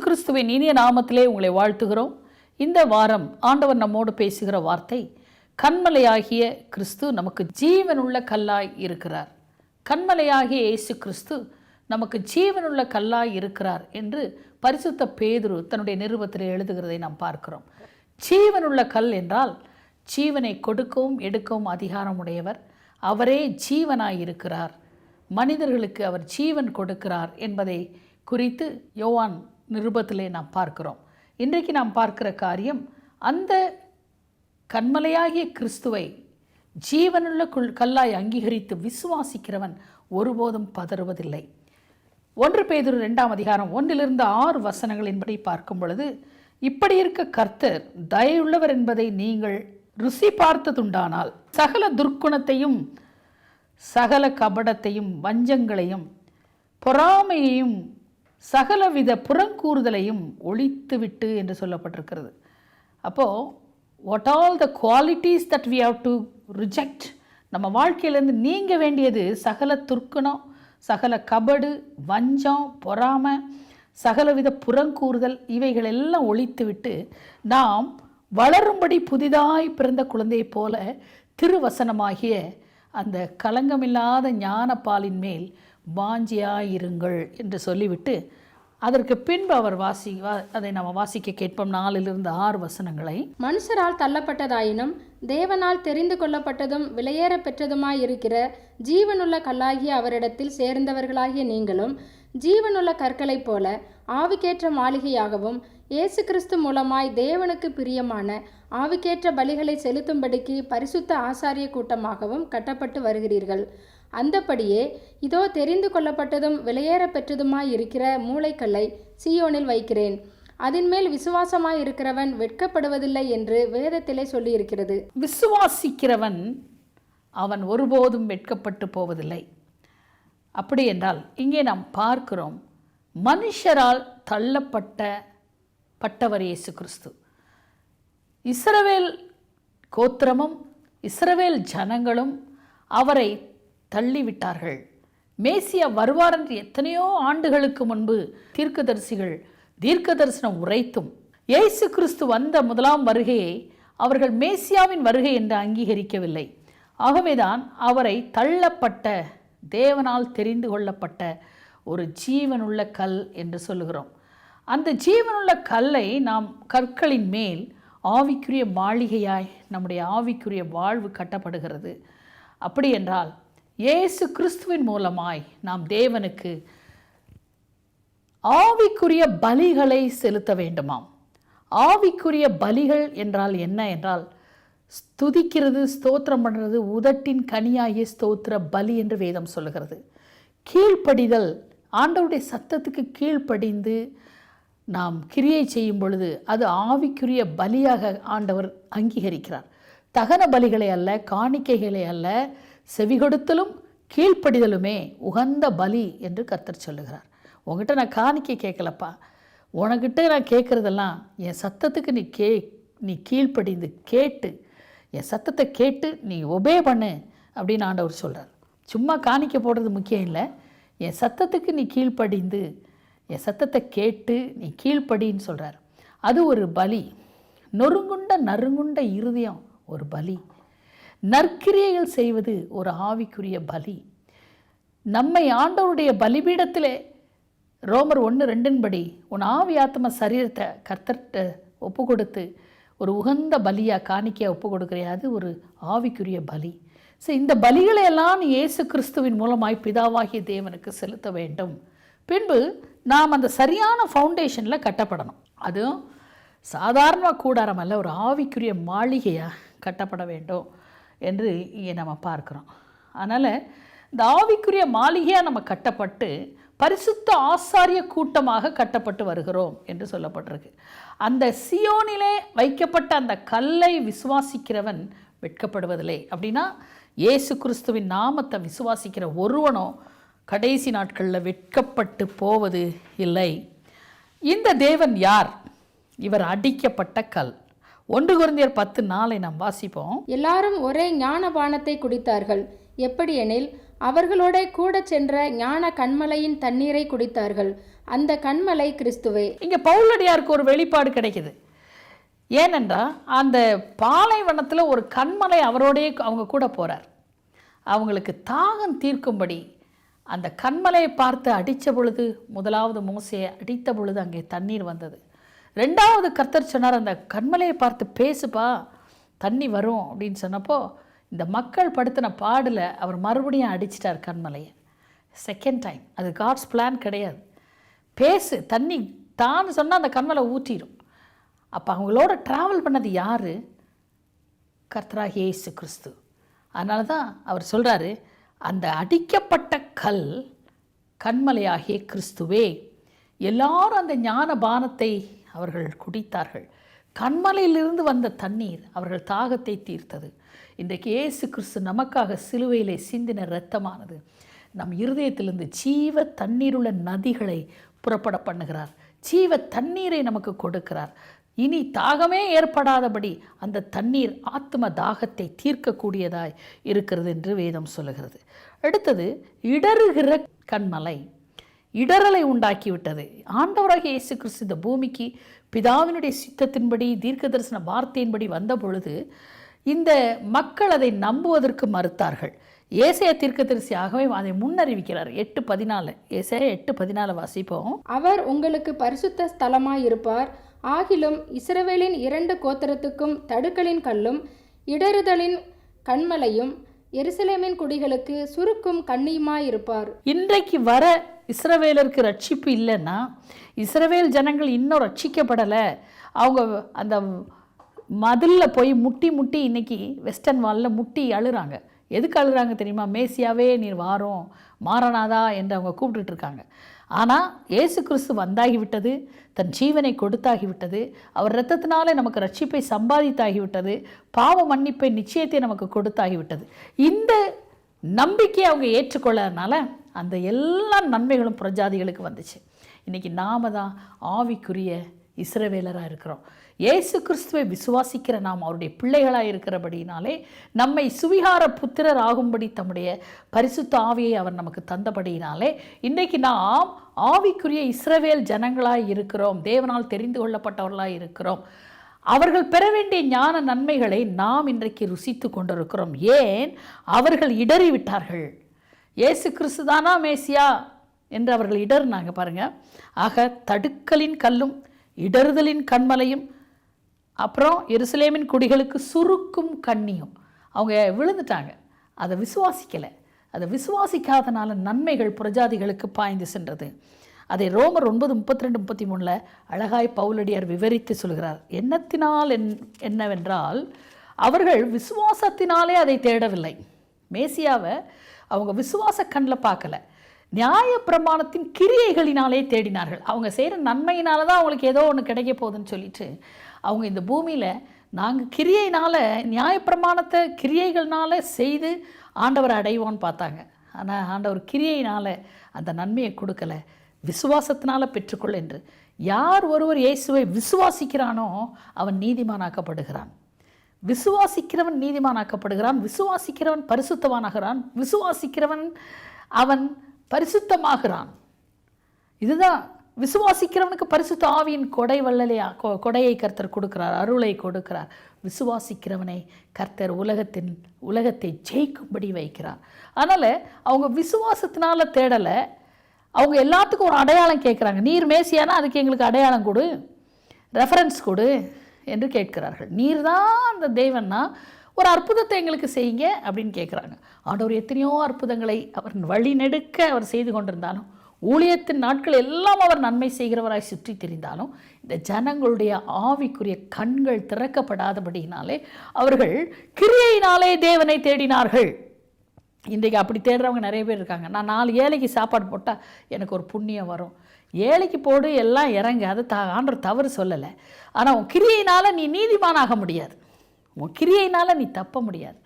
கிறிஸ்துவின் இனிய நாமத்திலே உங்களை வாழ்த்துகிறோம். இந்த வாரம் ஆண்டவர் நம்மோடு பேசுகிற வார்த்தை, கன்மலையாகிய கிறிஸ்து நமக்கு ஜீவனுள்ள கல்லாய் இருக்கிறார். கன்மலையாகிய இயேசு கிறிஸ்து நமக்கு ஜீவனுள்ள கல்லாய் இருக்கிறார் என்று பரிசுத்த பேதுரு தன்னுடைய நிருபத்தில் எழுதுகிறதை நாம் பார்க்கிறோம். ஜீவனுள்ள கல் என்றால் ஜீவனை கொடுக்கவும் எடுக்கவும் அதிகாரமுடையவர். அவரே ஜீவனாய் இருக்கிறார். மனிதர்களுக்கு அவர் ஜீவன் கொடுக்கிறார் என்பதை குறித்து யோவான் நிருபத்திலே நாம் பார்க்கிறோம். இன்றைக்கு நாம் பார்க்கிற காரியம், அந்த கன்மலையாகிய கிறிஸ்துவை ஜீவனுள்ள கல்லாய் அங்கீகரித்து விசுவாசிக்கிறவன் ஒருபோதும் பதறுவதில்லை. 1 பேதுரு 2ஆம் அதிகாரம் 1-6 வசனங்களின்படி பார்க்கும் பொழுது, இப்படி இருக்க கர்த்தர் தயவுள்ளவர் என்பதை நீங்கள் ருசி பார்த்ததுண்டானால் சகல துர்க்குணத்தையும் சகல கபடத்தையும் வஞ்சங்களையும் பொறாமையையும் சகலவித புறங்கூறுதலையும் ஒழித்துவிட்டு என்று சொல்லப்பட்டிருக்கிறது. அப்போது what all the qualities that we have to reject, நம்ம வாழ்க்கையிலேருந்து நீங்க வேண்டியது சகல துர்க்குணம், சகல கபடு, வஞ்சம், பொறாமை, சகலவித புறங்கூறுதல், இவைகள் எல்லாம் ஒழித்துவிட்டு நாம் வளரும்படி புதிதாய் பிறந்த குழந்தையை போல திருவசனமாகிய அந்த கலங்கமில்லாத ஞானப்பாலின் மேல் வாஞ்சியாயிருங்கள் என்று சொல்லிவிட்டு, அதற்கு பின்பு அவர் அதை நம்ம வாசிக்க கேட்போம். 4-6 வசனங்களை. மனுஷரால் தள்ளப்பட்டதாயினும் தேவனால் தெரிந்து கொள்ளப்பட்டதும் விலையேற பெற்றதுமாயிருக்கிற ஜீவனுள்ள கல்லாகிய அவரிடத்தில் சேர்ந்தவர்களாகிய நீங்களும் ஜீவனுள்ள கற்களைப் போல ஆவிக்கேற்ற மாளிகையாகவும் இயேசு கிறிஸ்து மூலமாய் தேவனுக்கு பிரியமான ஆவிக்கேற்ற பலிகளை செலுத்தும்படிக்கு பரிசுத்த ஆசாரிய கூட்டமாகவும் கட்டப்பட்டு வருகிறீர்கள். அந்தபடியே இதோ தெரிந்து கொள்ளப்பட்டதும் விலையேற பெற்றதுமாய் இருக்கிற மூளைக்கல்லை சீயோனில் வைக்கிறேன், அதன் மேல் விசுவாசமாய் இருக்கிறவன் வெட்கப்படுவதில்லை என்று வேதத்திலே சொல்லியிருக்கிறது. விசுவாசிக்கிறவன் அவன் ஒருபோதும் வெட்கப்பட்டு போவதில்லை. அப்படி என்றால் இங்கே நாம் பார்க்கிறோம், மனுஷரால் தள்ளப்பட்டவர் இயேசு கிறிஸ்து. இஸ்ரவேல் கோத்திரமும் இஸ்ரவேல் ஜனங்களும் அவரை தள்ளிவிட்டார்கள். மேசியா வருவார் என்று எத்தனையோ ஆண்டுகளுக்கு முன்பு தீர்க்கதரிசிகள் தீர்க்க தரிசனம் உரைத்தும், இயேசு கிறிஸ்து வந்த முதலாம் வருகையை அவர்கள் மேசியாவின் வருகை என்று அங்கீகரிக்கவில்லை. ஆகவேதான் அவரை தள்ளப்பட்ட, தேவனால் தெரிந்து கொள்ளப்பட்ட ஒரு ஜீவனுள்ள கல் என்று சொல்லுகிறோம். அந்த ஜீவனுள்ள கல்லை நாம் கற்களின் மேல் ஆவிக்குரிய மாளிகையாய் நம்முடைய ஆவிக்குரிய வாழ்வு கட்டப்படுகிறது. அப்படி என்றால் இயேசு கிறிஸ்துவின் மூலமாய் நாம் தேவனுக்கு ஆவிக்குரிய பலிகளை செலுத்த வேண்டுமாம். ஆவிக்குரிய பலிகள் என்றால் என்ன என்றால், ஸ்துதிக்கிறது, ஸ்தோத்திரம் பண்ணுறது, உதட்டின் கனியாகிய ஸ்தோத்திர பலி என்று வேதம் சொல்லுகிறது. கீழ்ப்படிதல், ஆண்டவருடைய சத்தத்துக்கு கீழ்ப்படிந்து நாம் கிரியை செய்யும் பொழுது அது ஆவிக்குரிய பலியாக ஆண்டவர் அங்கீகரிக்கிறார். தகன பலிகளை அல்ல, காணிக்கைகளை அல்ல, செவிகொடுத்தலும் கீழ்ப்படிதலுமே உகந்த பலி என்று கர்த்தர் சொல்லுகிறார். உங்ககிட்ட நான் காணிக்கை கேட்கலப்பா, உனக்கிட்ட நான் கேட்குறதெல்லாம் என் சத்தத்துக்கு நீ கீழ்ப்படிந்து கேட்டு, என் சத்தத்தை கேட்டு நீ ஒபே பண்ணு அப்படின்னு ஆண்டவர் சொல்கிறார். சும்மா காணிக்கை போடுறது முக்கியம் இல்லை, என் சத்தத்துக்கு நீ கீழ்ப்படிந்து என் சத்தத்தை கேட்டு நீ கீழ்ப்படின்னு சொல்கிறார். அது ஒரு பலி. நறுங்குண்ட இருதயம் ஒரு பலி. நற்கிரியைகள் செய்வது ஒரு ஆவிக்குரிய பலி. நம்மை ஆண்டவருடைய பலிபீடத்திலே ரோமர் 1:2 படி உன் ஆவி ஆத்ம சரீரத்தை கர்த்தர்கிட்ட ஒப்பு கொடுத்து ஒரு உகந்த பலியாக காணிக்கையாக ஒப்பு கொடுக்குறியா, அது ஒரு ஆவிக்குரிய பலி. ஸோ இந்த பலிகளை எல்லாம் இயேசு கிறிஸ்துவின் மூலமாய் பிதாவாகிய தேவனுக்கு செலுத்த வேண்டும். பின்பு நாம் அந்த சரியான ஃபவுண்டேஷனில் கட்டப்படணும். அதுவும் சாதாரண கூடாரம் அல்ல, ஒரு ஆவிக்குரிய மாளிகையாக கட்டப்பட வேண்டும் என்று இங்கே நம்ம பார்க்குறோம். அதனால் இந்த ஆவிக்குரிய மாளிகையாக நம்ம கட்டப்பட்டு பரிசுத்த ஆசாரிய கூட்டமாக கட்டப்பட்டு வருகிறோம் என்று சொல்லப்பட்டிருக்கு. அந்த சியோனிலே வைக்கப்பட்ட அந்த கல்லை விசுவாசிக்கிறவன் வெட்கப்படுவதில்லை. அப்படின்னா இயேசு கிறிஸ்துவின் நாமத்தை விசுவாசிக்கிற ஒருவனோ கடைசி நாட்களில் வெட்கப்பட்டு போவது இல்லை. இந்த தேவன் யார்? இவர் அடிக்கப்பட்ட கல். 1 கொரிந்தியர் 10:4 நாம் வாசிப்போம். எல்லாரும் ஒரே ஞானபானத்தை குடித்தார்கள், எப்படியெனில் அவர்களோட கூட சென்ற ஞான கண்மலையின் தண்ணீரை குடித்தார்கள். அந்த கண்மலை கிறிஸ்துவே. இங்கே பவுலடியாருக்கு ஒரு வெளிப்பாடு கிடைக்குது. ஏனென்றால் அந்த பாலைவனத்தில் ஒரு கண்மலை அவரோடையே அவங்க கூட போகிறார். அவங்களுக்கு தாகம் தீர்க்கும்படி அந்த கண்மலையை பார்த்து அடித்த பொழுது, முதலாவது மோசையை அடித்த பொழுது அங்கே தண்ணீர் வந்தது. ரெண்டாவது கர்த்தர் சொன்னார், அந்த கண்மலையை பார்த்து பேசுப்பா, தண்ணி வரும் அப்படின்னு சொன்னப்போ இந்த மக்கள் படுத்தின பாடில் அவர் மறுபடியும் அடிச்சிட்டார் கண்மலையை. Second time. அது காட்ஸ் பிளான் கிடையாது. பேசு, தண்ணி தான் சொன்னால் அந்த கண்மலை ஊற்றிடும். அப்போ அவங்களோட ட்ராவல் பண்ணது யார்? கர்த்தராகிய இயேசு கிறிஸ்து. அதனால தான் அவர் சொல்கிறாரு, அந்த அடிக்கப்பட்ட கல் கண்மலையாகிய கிறிஸ்துவே. எல்லாரும் அந்த ஞான பானத்தை அவர்கள் குடித்தார்கள். கண்மலையிலிருந்து வந்த தண்ணீர் அவர்கள் தாகத்தை தீர்த்தது. இன்றைக்கு இயேசு கிறிஸ்து நமக்காக சிலுவையிலே சிந்தின இரத்தமானது நம் இருதயத்திலிருந்து ஜீவ தண்ணீருள்ள நதிகளை புறப்பட பண்ணுகிறார். ஜீவ தண்ணீரை நமக்கு கொடுக்கிறார். இனி தாகமே ஏற்படாதபடி அந்த தண்ணீர் ஆத்ம தாகத்தை தீர்க்கக்கூடியதாய் இருக்கிறது என்று வேதம் சொல்லுகிறது. அடுத்தது, இடறுகிற கண்மலை இடரலை உண்டாக்கிவிட்டது. ஆண்டவராகிய இயேசு கிறிஸ்து இந்த பூமிக்கு பிதாவினுடைய சித்தத்தின்படி தீர்க்க தரிசன வார்த்தையின்படி வந்த பொழுது இந்த மக்கள் அதை நம்புவதற்கு மறுத்தார்கள். ஏசாயா தீர்க்கதரிசியாகவே அதை முன்னறிவிக்கிறார். 8:14, ஏசாயா 8:14 வாசிப்போம். அவர் உங்களுக்கு பரிசுத்த ஸ்தலமாய் இருப்பார். ஆகிலும் இஸ்ரவேலின் 2 கோத்திரத்துக்கும் தடுக்கலின் கல்லும் இடறுதலின் கண்மலையும் எருசலேமின் குடிகளுக்கு சுருக்கும் கண்ணியுமாயிருப்பார். இன்றைக்கு வர இஸ்ரவேலருக்கு ரட்சிப்பு இல்லைன்னா, இஸ்ரவேல் ஜனங்கள் இன்னும் ரட்சிக்கப்படலை, அவங்க அந்த மதிலில் போய் முட்டி முட்டி இன்றைக்கி வெஸ்டர்ன் வாலில் முட்டி அழுறாங்க. எதுக்கு அழுறாங்க தெரியுமா? மேசியாவே நீர் வாரோம், மாறனாதா என்று அவங்க கூப்பிட்டுருக்காங்க. ஆனால் இயேசு கிறிஸ்து வந்தாகிவிட்டது, தன் ஜீவனை கொடுத்தாகிவிட்டது, அவர் இரத்தத்தினாலே நமக்கு ரட்சிப்பை சம்பாதித்தாகிவிட்டது, பாவ மன்னிப்பை நிச்சயத்தை நமக்கு கொடுத்தாகிவிட்டது. இந்த நம்பிக்கையை அவங்க ஏற்றுக்கொள்ளறதுனால அந்த எல்லா நன்மைகளும் புறஜாதிகளுக்கு வந்துச்சு. இன்றைக்கி நாம தான் ஆவிக்குரிய இஸ்ரவேலராக இருக்கிறோம். இயேசு கிறிஸ்துவை விசுவாசிக்கிற நாம் அவருடைய பிள்ளைகளாக இருக்கிறபடினாலே நம்மை சுவிகார புத்திரர் ஆகும்படி தம்முடைய பரிசுத்த ஆவியை அவர் நமக்கு தந்தபடியினாலே இன்றைக்கு நாம் ஆவிக்குரிய இஸ்ரவேல் ஜனங்களாய் இருக்கிறோம். தேவனால் தெரிந்து கொள்ளப்பட்டவர்களாய் இருக்கிறோம். அவர்கள் பெற வேண்டிய ஞான நன்மைகளை நாம் இன்றைக்கு ருசித்து கொண்டிருக்கிறோம். ஏன்? அவர்கள் இடறிவிட்டார்கள். இயேசு கிறிஸ்து தானா மேசியா என்று அவர்கள் இடர்னாங்க பாருங்கள். ஆக தடுக்கலின் கல்லும் இடறுதலின் கண்மலையும் அப்புறம் எருசலேமின் குடிகளுக்கு சுருக்கும் கண்ணியும். அவங்க விழுந்துட்டாங்க, அதை விசுவாசிக்கலை. அதை விசுவாசிக்காதனால நன்மைகள் புறஜாதிகளுக்கு பாய்ந்து சென்றது. அதை ரோமர் 9:32-33 அழகாய் பவுலடியார் விவரித்து சொல்கிறார். எண்ணத்தினால் என்னவென்றால் அவர்கள் விசுவாசத்தினாலே அதை தேடவில்லை. மேசியாவை அவங்க விசுவாச கண்ணில் பார்க்கல, நியாய பிரமாணத்தின் கிரியைகளினாலே தேடினார்கள். அவங்க செய்கிற நன்மையினால தான் அவங்களுக்கு ஏதோ ஒன்று கிடைக்க போகுதுன்னு சொல்லிட்டு அவங்க இந்த பூமியில் நாங்கள் கிரியையினால் நியாயப்பிரமாணத்தை கிரியைகள்னால செய்து ஆண்டவரை அடைவோன்னு பார்த்தாங்க. ஆனால் ஆண்டவர் கிரியையினால் அந்த நன்மையை கொடுக்கலை, விசுவாசத்தினால் பெற்றுக்கொள் என்று. யார் ஒருவர் இயேசுவை விசுவாசிக்கிறானோ அவன் நீதிமானாக்கப்படுகிறான். விசுவாசிக்கிறவன் நீதிமானாக்கப்படுகிறான், விசுவாசிக்கிறவன் பரிசுத்தவானாகிறான், விசுவாசிக்கிறவன் அவன் பரிசுத்தமாகிறான். இதுதான் விசுவாசிக்கிறவனுக்கு பரிசுத்த ஆவியின் கொடையை கர்த்தர் கொடுக்கிறார், அருளை கொடுக்கிறார். விசுவாசிக்கிறவனை கர்த்தர் உலகத்தை ஜெயிக்கும்படி வைக்கிறார். அதனால் அவங்க விசுவாசத்தினால தேடலை, அவங்க எல்லாத்துக்கும் ஒரு அடையாளம் கேட்குறாங்க. நீர் மேசியானா அதுக்கு எங்களுக்கு அடையாளம் கொடு, ரெஃபரன்ஸ் கொடு என்று கேட்கிறார்கள். நீர் தான் அந்த தேவன்னா ஒரு அற்புதத்தை எங்களுக்கு செய்யுங்க அப்படின்னு கேட்குறாங்க. ஆண்டவர் எத்தனையோ அற்புதங்களை அவர் வழி நெடுக்க அவர் செய்து கொண்டிருந்தாலும், ஊழியத்தின் நாட்கள் எல்லாம் அவர் நன்மை செய்கிறவராய் சுற்றி திரிந்தாலும், இந்த ஜனங்களுடைய ஆவிக்குரிய கண்கள் திறக்கப்படாதபடியினாலே அவர்கள் கிரியையினாலே தேவனை தேடினார்கள். இன்றைக்கு அப்படி தேடுறவங்க நிறைய பேர் இருக்காங்க. நான் 4 ஏழைக்கு சாப்பாடு போட்டால் எனக்கு ஒரு புண்ணியம் வரும். ஏழைக்கு போடு, எல்லாம் இறங்க, அது ஆண்டவர் தவறு சொல்லலை. ஆனால் உன் கிரியையினால் நீ நீதிமானாக முடியாது, உன் கிரியையினால் நீ தப்ப முடியாது.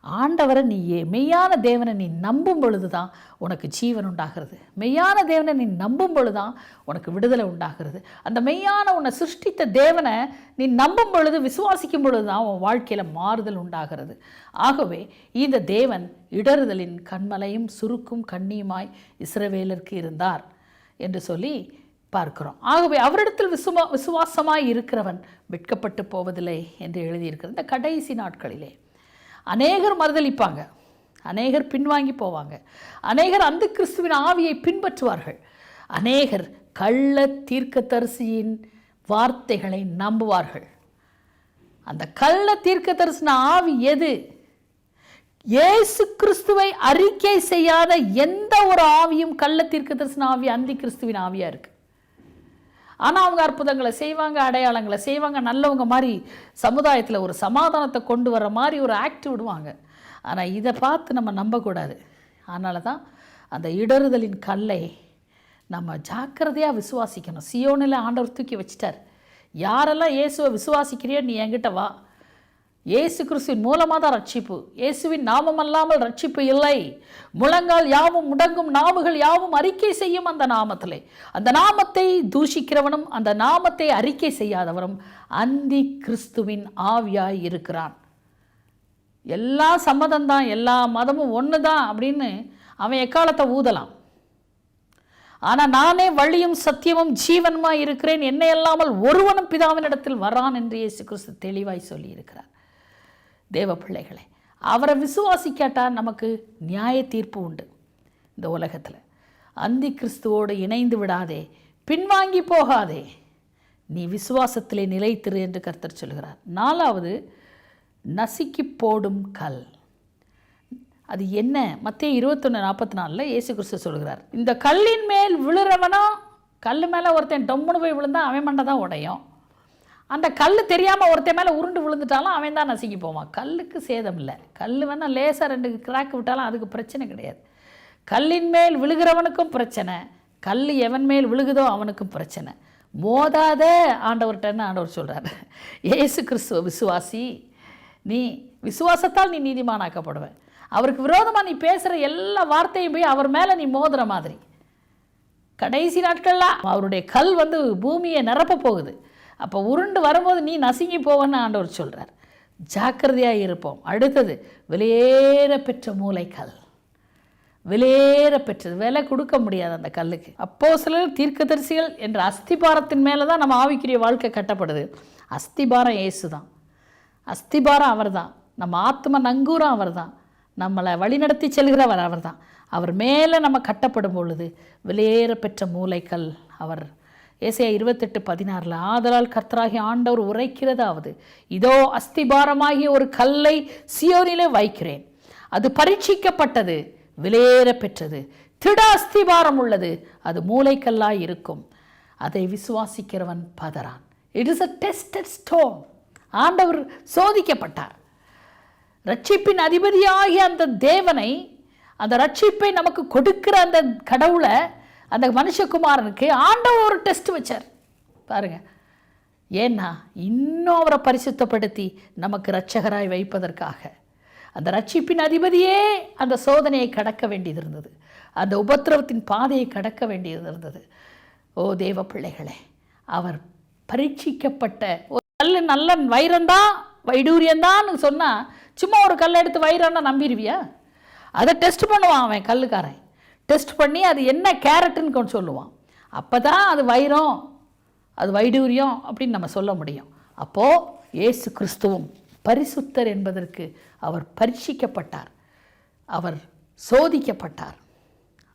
ஆண்டவரை நீ மெய்யான தேவனை நீ நம்பும் பொழுது தான் உனக்கு ஜீவன் உண்டாகிறது. மெய்யான தேவனை நீ நம்பும் பொழுது தான் உனக்கு விடுதலை உண்டாகிறது. அந்த மெய்யான உன்னை சிருஷ்டித்த தேவனை நீ நம்பும் பொழுது, விசுவாசிக்கும் பொழுது தான் உன் வாழ்க்கையில் மாறுதல் உண்டாகிறது. ஆகவே இந்த தேவன் இடறுதலின் கண்மலையும் சுருக்கும் கண்ணியுமாய் இஸ்ரவேலருக்கு இருந்தார் என்று சொல்லி பார்க்கிறோம். ஆகவே அவரிடத்தில் விசுவாசமாய் இருக்கிறவன் வெட்கப்பட்டு போவதில்லை என்று எழுதியிருக்கிறது. இந்த கடைசி நாட்களிலே அநேகர் மறுதலிப்பாங்க, அநேகர் பின்வாங்கி போவாங்க, அநேகர் அந்த கிறிஸ்துவின் ஆவியை பின்பற்றுவார்கள், அநேகர் கள்ள தீர்க்கதரிசியின் வார்த்தைகளை நம்புவார்கள். அந்த கள்ள தீர்க்கதரிசன ஆவி எது? இயேசு கிறிஸ்துவை அறிக்கை செய்யாத எந்த ஒரு ஆவியும் கள்ள தீர்க்கதரிசன ஆவி அந்தி கிறிஸ்துவின் ஆவியா இருக்கு. ஆனால் அவங்க அற்புதங்களை செய்வாங்க, அடையாளங்களை செய்வாங்க, நல்லவங்க மாதிரி சமுதாயத்தில் ஒரு சமாதானத்தை கொண்டு வர மாதிரி ஒரு ஆக்ட் விடுவாங்க. ஆனால் இதை பார்த்து நம்ம நம்பக்கூடாது. அதனால தான் அந்த இடறுதலின் கல்லை நம்ம ஜாக்கிரதையாக விசுவாசிக்கணும். சியோனில் ஆண்டவர் தூக்கி வச்சிட்டார். யாரெல்லாம் இயேசுவை விசுவாசிக்கிறியோ நீ என்கிட்ட வா. இயேசு கிறிஸ்துவின் மூலமாக தான் ரட்சிப்பு. இயேசுவின் நாமம் அல்லாமல் ரட்சிப்பு இல்லை. முழங்கால் யாவும் முடங்கும், நாவுகள் யாவும் அறிக்கை செய்யும் அந்த நாமத்திலே. அந்த நாமத்தை தூஷிக்கிறவனும் அந்த நாமத்தை அறிக்கை செய்யாதவனும் அந்தி கிறிஸ்துவின் ஆவியாய் இருக்கிறான். எல்லா சம்மதம்தான், எல்லா மதமும் ஒன்று தான் அப்படின்னு அவன் எக்காலத்தை ஊதலாம். ஆனால் நானே வழியும் சத்தியமும் ஜீவனுமாய் இருக்கிறேன், என்னை அல்லாமல் ஒருவனும் பிதாவினிடத்தில் வரான் என்று இயேசு கிறிஸ்து தெளிவாய் சொல்லியிருக்கிறார். தேவ பிள்ளைகளே, அவரை விசுவாசிக்காட்டால் நமக்கு நியாய தீர்ப்பு உண்டு இந்த உலகத்தில். அந்தி கிறிஸ்துவோடு இணைந்து விடாதே, பின்வாங்கி போகாதே, நீ விசுவாசத்திலே நிலைத்திரு என்று கர்த்தர் சொல்கிறார். 4வது, நசுக்கி போடும் கல். அது என்ன? மத்தேயு 21:44 இயேசு கிறிஸ்து சொல்கிறார், இந்த கல்லின் மேல் விழுறவனோ, கல் மேலே ஒருத்தன் டொம்முன்னு போய் விழுந்தா அவன் மண்டை தான் உடையும். அந்த கல் தெரியாமல் ஒருத்தன் மேலே உருண்டு விழுந்துட்டாலும் அவன் தான் நசுக்கி போவான். கல்லுக்கு சேதம் இல்லை. கல் வேணால் லேசாக 2 கிராக் விட்டாலும் அதுக்கு பிரச்சனை கிடையாது. கல்லின் மேல் விழுகிறவனுக்கும் பிரச்சனை, கல் எவன் மேல் விழுகுதோ அவனுக்கும் பிரச்சனை. மோதாத ஆண்டவர்கிட்டன்னு ஆண்டவர் சொல்கிறார். இயேசு கிறிஸ்துவ விசுவாசி, நீ விசுவாசத்தால் நீ நீதிமானாக்கப்படுவேன். அவருக்கு விரோதமாக நீ பேசுகிற எல்லா வார்த்தையும் போய் அவர் மேலே நீ மோதுற மாதிரி. கடைசி நாட்கள்லாம் அவருடைய கல் பூமியை நிரப்ப போகுது. அப்போ உருண்டு வரும்போது நீ நசுங்கி போவன்னு ஆண்டவர் சொல்கிறார். ஜாக்கிரதையாக இருப்போம். அடுத்தது, விலையேற பெற்ற மூளைக்கல். விலையேற பெற்றது, விலை கொடுக்க முடியாது அந்த கல்லுக்கு. அப்போஸ்தலர், தீர்க்கதரிசிகள் என்ற அஸ்திபாரத்தின் மேலே தான் நம்ம ஆவிக்குரிய வாழ்க்கை கட்டப்படுது. அஸ்திபாரம் இயேசு தான். அஸ்திபாரம் அவர் தான். நம்ம ஆத்ம நங்கூரம் அவர் தான். நம்மளை வழிநடத்தி செல்கிறவர் அவர் தான். அவர் மேலே நம்ம கட்டப்படும் பொழுது விலையேற பெற்ற மூளைக்கல் அவர். ஏசாயா 28:16 ஆதலால் கர்த்தராகிய ஆண்டவர் உரைக்கிறதாவது, இதோ அஸ்திபாரமாகிய ஒரு கல்லை சியோனிலே வைக்கிறேன், அது பரீட்சிக்கப்பட்டது, விலையேற பெற்றது, திட அஸ்திபாரம் உள்ளது, அது மூளைக்கல்லாய் இருக்கும், அதை விசுவாசிக்கிறவன் பதறான். It is a tested stone. ஆண்டவர் சோதிக்கப்பட்டார். ரட்சிப்பின் அதிபதியாகிய அந்த தேவனை, அந்த ரட்சிப்பை நமக்கு கொடுக்கிற அந்த கடவுளை, அந்த மனுஷகுமாரனுக்கு ஆண்டவர் ஒரு டெஸ்ட் வச்சார் பாருங்க. ஏன்னா இன்னும் அவரை பரிசுத்தப்படுத்தி நமக்கு இரட்சகராய் வைப்பதற்காக. அந்த ரட்சிப்பின் அதிபதியே அந்த சோதனையை கடக்க வேண்டியது இருந்தது, அந்த உபத்திரவத்தின் பாதையை கடக்க வேண்டியது இருந்தது. ஓ தேவ பிள்ளைகளே, அவர் பரீட்சிக்கப்பட்ட ஒரு கல். நல்ல வைரந்தான், வைடூரியந்தான்னு சொன்னால் சும்மா ஒரு கல்லை எடுத்து வைரன்னா நம்பிடுவியா? அதை டெஸ்ட் பண்ணுவான் அவன், கல்லுக்காரன் டெஸ்ட் பண்ணி அது என்ன கேரட்டுன்னு கொண்டு சொல்லுவான். அப்போ தான் அது வைரம், அது வைடூரியம் அப்படின்னு நம்ம சொல்ல முடியும். அப்போது இயேசு கிறிஸ்துவும் பரிசுத்தர் என்பதற்கு அவர் பரீட்சிக்கப்பட்டார், அவர் சோதிக்கப்பட்டார்.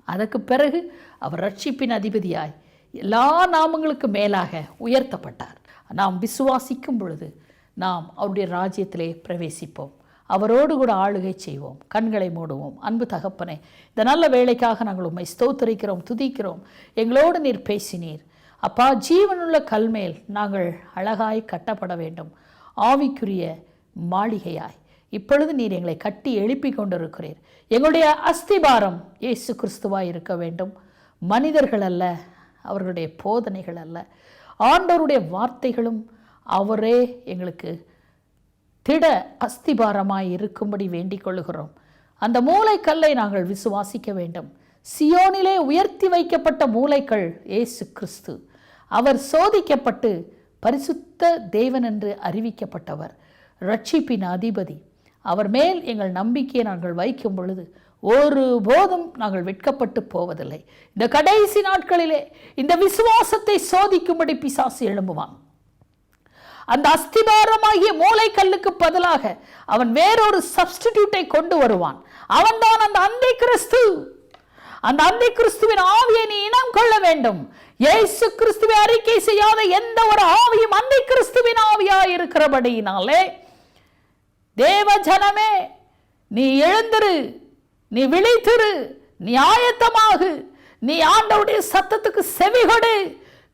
அதற்கு பிறகு அவர் ரட்சிப்பின் அதிபதியாய் எல்லா நாமங்களுக்கு மேலாக உயர்த்தப்பட்டார். நாம் விசுவாசிக்கும் பொழுது நாம் அவருடைய ராஜ்யத்திலே பிரவேசிப்போம், அவரோடு கூட ஆளுகை செய்வோம். கண்களை மூடுவோம். அன்பு தகப்பனே, இந்த நல்ல வேலைக்காக நாங்கள் உம்மை ஸ்தோத்திரிக்கிறோம், துதிக்கிறோம். எங்களோடு நீர் பேசினீர் அப்பா. ஜீவனுள்ள கல்மேல் நாங்கள் அழகாய் கட்டப்பட வேண்டும், ஆவிக்குரிய மாளிகையாய். இப்பொழுது நீர் எங்களை கட்டி எழுப்பி கொண்டிருக்கிறீர். எங்களுடைய அஸ்திபாரம் இயேசு கிறிஸ்துவாய் இருக்க வேண்டும், மனிதர்கள் அல்ல, அவர்களுடைய போதனைகள் அல்ல. ஆண்டவருடைய வார்த்தைகளும் அவரே எங்களுக்கு திட அஸ்திபாரமாய் இருக்கும்படி வேண்டிக் கொள்கிறோம். அந்த மூலைக்கல்லை நாங்கள் விசுவாசிக்க வேண்டும். சியோனிலே உயர்த்தி வைக்கப்பட்ட மூலைக்கல் இயேசு கிறிஸ்து. அவர் சோதிக்கப்பட்டு பரிசுத்த தேவன் என்று அறிவிக்கப்பட்டவர், இரட்சிப்பின் அதிபதி. அவர் மேல் எங்கள் நம்பிக்கையை நாங்கள் வைக்கும் பொழுது ஒருபோதும் நாங்கள் வெட்கப்பட்டு போவதில்லை. இந்த கடைசி நாட்களிலே இந்த விசுவாசத்தை சோதிக்கும்படி பிசாசு எழும்புவான். அந்த அஸ்திபாரமாகிய மூலைக்கல்லுக்கு பதிலாக அவன் வேறொரு சப்ஸ்டிடியூட்டை கொண்டு வருவான். அவன்தான் அந்த அந்தை கிறிஸ்து. அந்த அந்தை கிறிஸ்துவின் ஆவியை நீ இனம் கொள்ள வேண்டும். இயேசு கிறிஸ்துவை அறிக்கை செய்யாத எந்த ஒரு ஆவியும் அந்தை கிறிஸ்துவின் ஆவியாய் இருக்கிறபடியினாலே, தேவ ஜனமே, நீ எழுந்திரு, நீ விழித்திரு, நீ ஆயத்தமாகு, நீ ஆண்டவருடைய சத்தத்துக்கு செவிகொடு,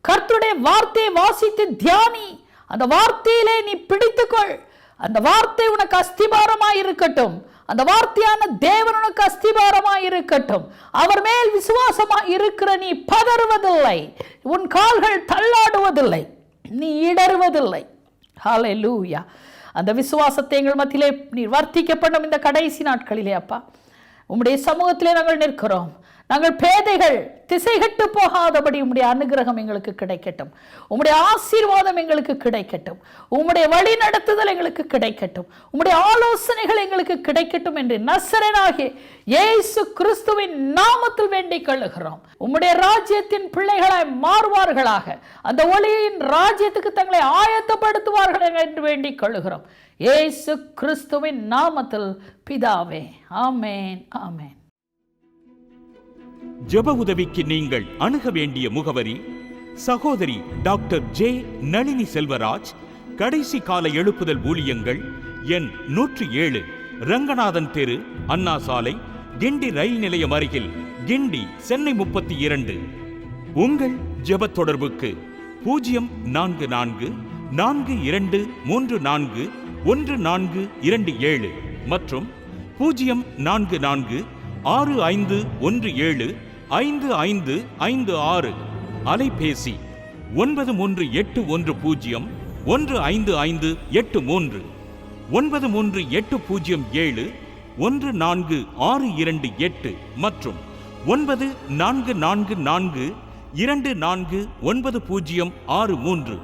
கர்த்தருடைய வார்த்தையை வாசித்து தியானி, அந்த வார்த்தையிலே நீ பிடித்துக்கொள். அந்த வார்த்தை உனக்கு அஸ்திபாரமாய் இருக்கட்டும். அந்த வார்த்தையான தேவன் உனக்கு அஸ்திபாரமாய் இருக்கட்டும். அவர் மேல் விசுவாசமாய் இருக்கிற நீ பதறுவதில்லை, உன் கால்கள் தள்ளாடுவதில்லை, நீ இடறுவதில்லை. ஹல்லேலூயா. அந்த விசுவாசத்தை எங்கள் மத்தியிலே நீர் வர்த்திக்கப்படும் இந்த கடைசி நாட்களிலே அப்பா, உம்முடைய சமூகத்திலே நாங்கள் நிற்கிறோம். நாங்கள் பேதைகள் திசைகட்டு போகாதபடி உம்முடைய அனுகிரகம் எங்களுக்கு கிடைக்கட்டும். உம்முடைய ஆசீர்வாதம் எங்களுக்கு கிடைக்கட்டும். உம்முடைய வழி நடத்துதல் எங்களுக்கு கிடைக்கட்டும். உம்முடைய ஆலோசனைகள் எங்களுக்கு கிடைக்கட்டும் என்று நசரேயனாகிய இயேசு கிறிஸ்துவின் நாமத்தில் வேண்டிக் கொள்ளுகிறோம். உம்முடைய ராஜ்யத்தின் பிள்ளைகளாய் மாறுவார்களாக, அந்த ஒளியின் ராஜ்யத்துக்கு தங்களை ஆயத்தப்படுத்துவார்கள் என்று வேண்டிக் கொள்ளுகிறோம். இயேசு கிறிஸ்துவின் நாமத்தில் பிதாவே, ஆமேன், ஆமேன். ஜெப உதவிக்கு நீங்கள் அணுக வேண்டிய முகவரி: சகோதரி டாக்டர் ஜே. நளினி செல்வராஜ், கடைசி கால எழுப்புதல் ஊழியங்கள், எண் 107, ரங்கநாதன் தெரு, அண்ணா சாலை, கிண்டி ரயில் நிலையம் அருகில், கிண்டி, சென்னை 32. உங்கள் ஜெப தொடர்புக்கு 0444341427 மற்றும் 0465175556. அலைபேசி 9381015583 938007146228 மற்றும் 9444249063.